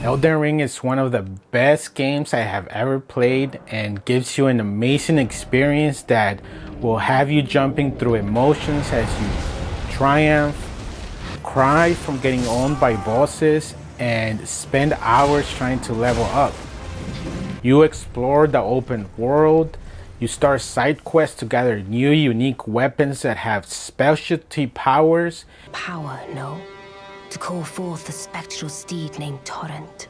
Elden Ring is one of the best games I have ever played and gives you an amazing experience that will have you jumping through emotions as you triumph, cry from getting owned by bosses, and spend hours trying to level up. You explore the open world, you start side quests to gather new unique weapons that have specialty powers. Power, no? To call forth the spectral steed named Torrent.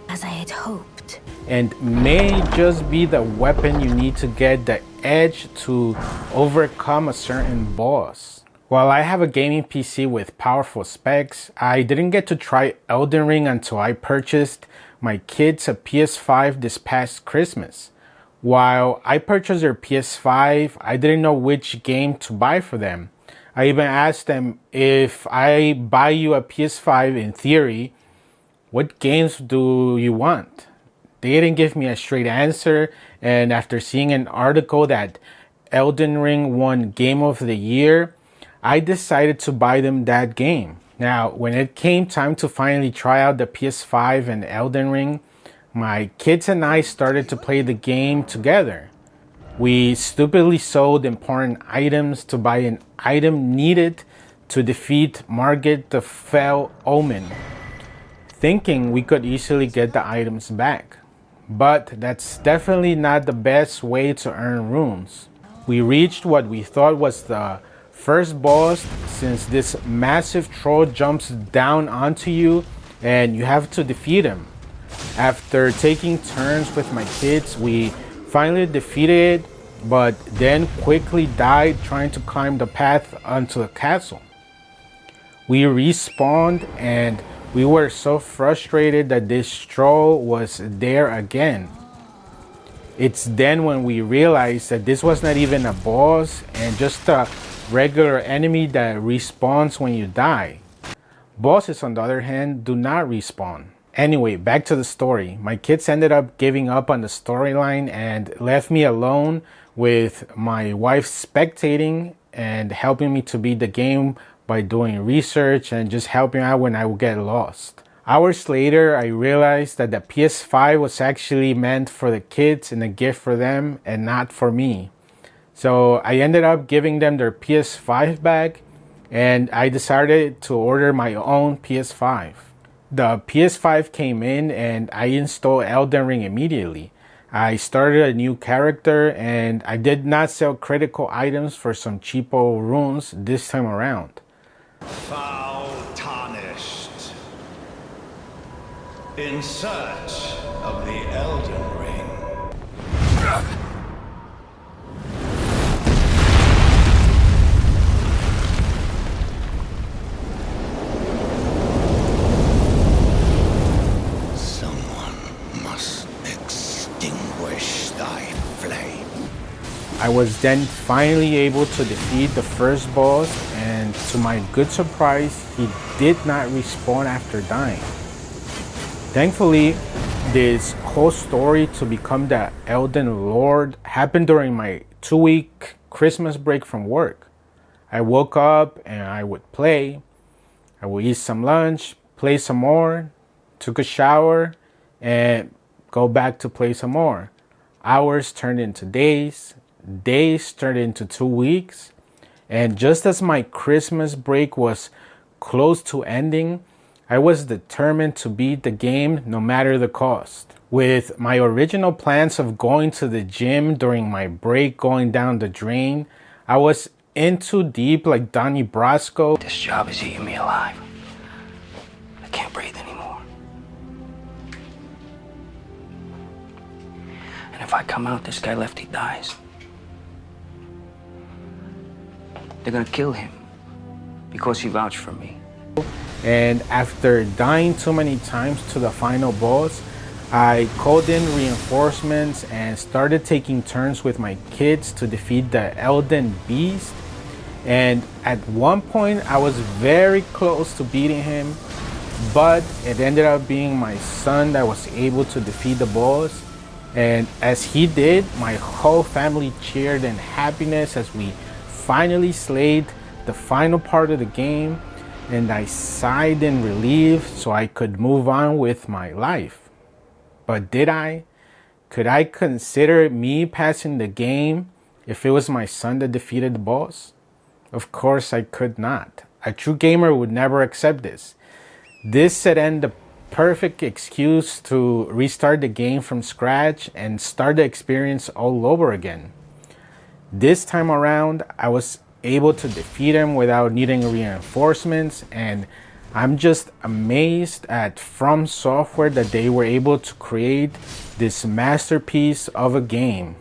As I had hoped. And may just be the weapon you need to get the edge to overcome a certain boss. While I have a gaming PC with powerful specs, I didn't get to try Elden Ring until I purchased my kids a PS5 this past Christmas. While I purchased their PS5, I didn't know which game to buy for them. I even asked them, if I buy you a PS5 in theory, what games do you want? They didn't give me a straight answer, and after seeing an article that Elden Ring won Game of the Year, I decided to buy them that game. Now, when it came time to finally try out the PS5 and Elden Ring, my kids and I started to play the game together. We stupidly sold important items to buy an item needed to defeat Margit the Fell Omen, thinking we could easily get the items back. But that's definitely not the best way to earn runes. We reached what we thought was the first boss, since this massive troll jumps down onto you and you have to defeat him. After taking turns with my kids, we finally defeated it, but then quickly died trying to climb the path onto the castle. We respawned and we were so frustrated that this troll was there again. It's then when we realized that this was not even a boss and just a regular enemy that respawns when you die. Bosses, on the other hand, do not respawn. Anyway, back to the story. My kids ended up giving up on the storyline and left me alone with my wife spectating and helping me to beat the game by doing research and just helping out when I would get lost. Hours later, I realized that the PS5 was actually meant for the kids and a gift for them and not for me. So I ended up giving them their PS5 back, and I decided to order my own PS5. The PS5 came in and I installed Elden Ring immediately. I started a new character and I did not sell critical items for some cheapo runes this time around. Foul tarnished. In search of the Elden Ring. I was then finally able to defeat the first boss, and to my good surprise, he did not respawn after dying. Thankfully, this whole story to become the Elden Lord happened during my 2-week Christmas break from work. I woke up and I would play. I would eat some lunch, play some more, took a shower, and go back to play some more. Hours turned into days. Days turned into 2 weeks, and just as my Christmas break was close to ending, I was determined to beat the game no matter the cost. With my original plans of going to the gym during my break going down the drain, I was in too deep like Donnie Brasco. This job is eating me alive. I can't breathe anymore. And if I come out, this guy Lefty dies. They're gonna kill him because he vouched for me. And after dying too many times to the final boss, I called in reinforcements and started taking turns with my kids to defeat the Elden Beast. And at one point, I was very close to beating him, but it ended up being my son that was able to defeat the boss. And as he did, my whole family cheered in happiness as we finally slayed the final part of the game, and I sighed in relief so I could move on with my life. But did I? Could I consider me passing the game if it was my son that defeated the boss? Of course I could not. A true gamer would never accept this. This set in the perfect excuse to restart the game from scratch and start the experience all over again. This time around, I was able to defeat him without needing reinforcements, and I'm just amazed at From Software that they were able to create this masterpiece of a game.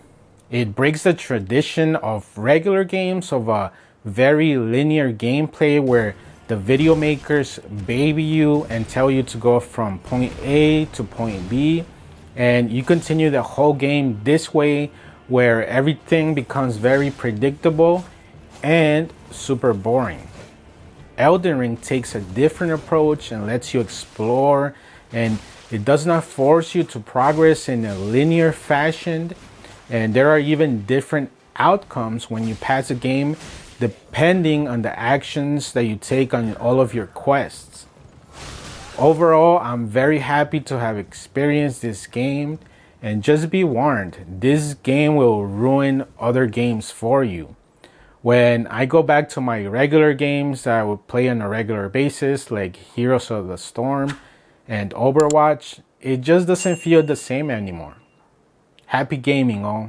It breaks the tradition of regular games of a very linear gameplay where the video makers baby you and tell you to go from point A to point B, and you continue the whole game this way where everything becomes very predictable and super boring. Elden Ring takes a different approach and lets you explore, and it does not force you to progress in a linear fashion, and there are even different outcomes when you pass a game depending on the actions that you take on all of your quests. Overall, I'm very happy to have experienced this game, and just be warned, this game will ruin other games for you. When I go back to my regular games that I would play on a regular basis, like Heroes of the Storm and Overwatch, it just doesn't feel the same anymore. Happy gaming, all.